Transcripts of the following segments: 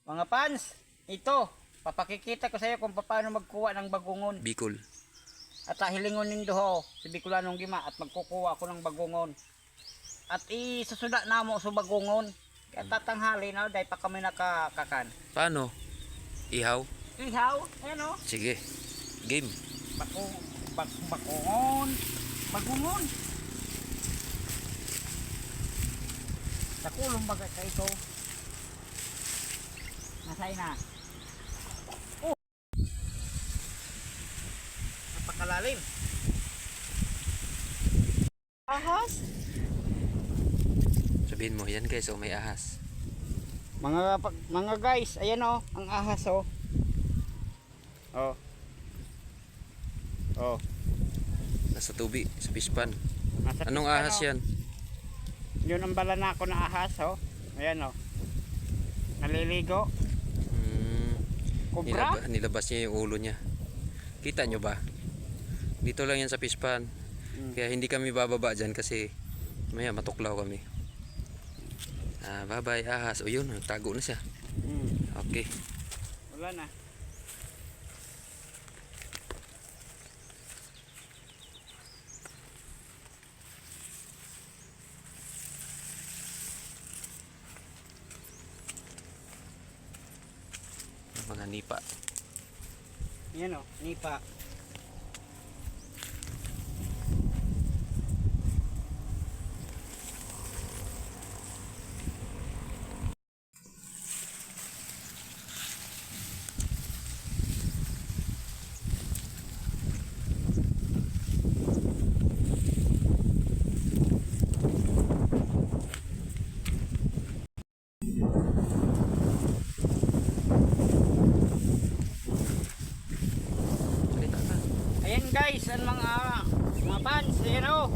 Mga fans, ito, papakikita ko sa iyo kung paano magkuha ng bagungon. Bicol. At hilingon nindo si Bicolanong Gima at magkukuha ako ng bagungon. At isusuda na mo sa bagungon. Kaya tatanghali na, dahil pa kami nakakakan. Paano? Ihaw? Ihaw, ayan o. Sige. Game. Bagungon. Bagungon. Sa kulong baga ka ito. Nasay na. Oh. Napakalalim. Ahas. Sabihin mo, yan guys, oh, may ahas. Mga guys, ayan oh, ang ahas oh. Oh. Oh. Nasa tubi, sa pispan. Nasa Anong pispan, ahas oh. yan? Yun ang balanako na ahas oh. Ayan oh. Naliligo. Kubra? Nilabas niya yung ulo niya. Kita nyo ba? Dito lang yan sa pispan. Kaya hindi kami bababa dyan kasi maya matuklaw kami. Bye bye ahas. O yun, nagtago na siya. Okay. Wala na. Mga nipa. Yan oh, nipa. Salita ka. Ayan guys, ang mga fans, ayan oh,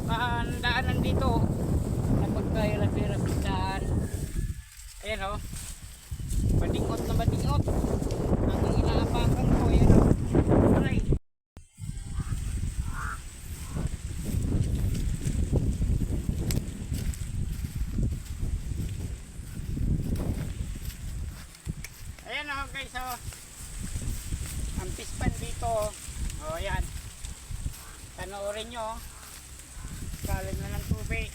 daanan dito. Napagkairap-irap yung daan. Ayan oh. Badingot na badingot. Ang inaapakan ko, ayan oh. Aray. Ayan oh guys oh. Ang pispan dito oh. Oh ayan. Panoorin nyo oh. Kalim na ng tubig.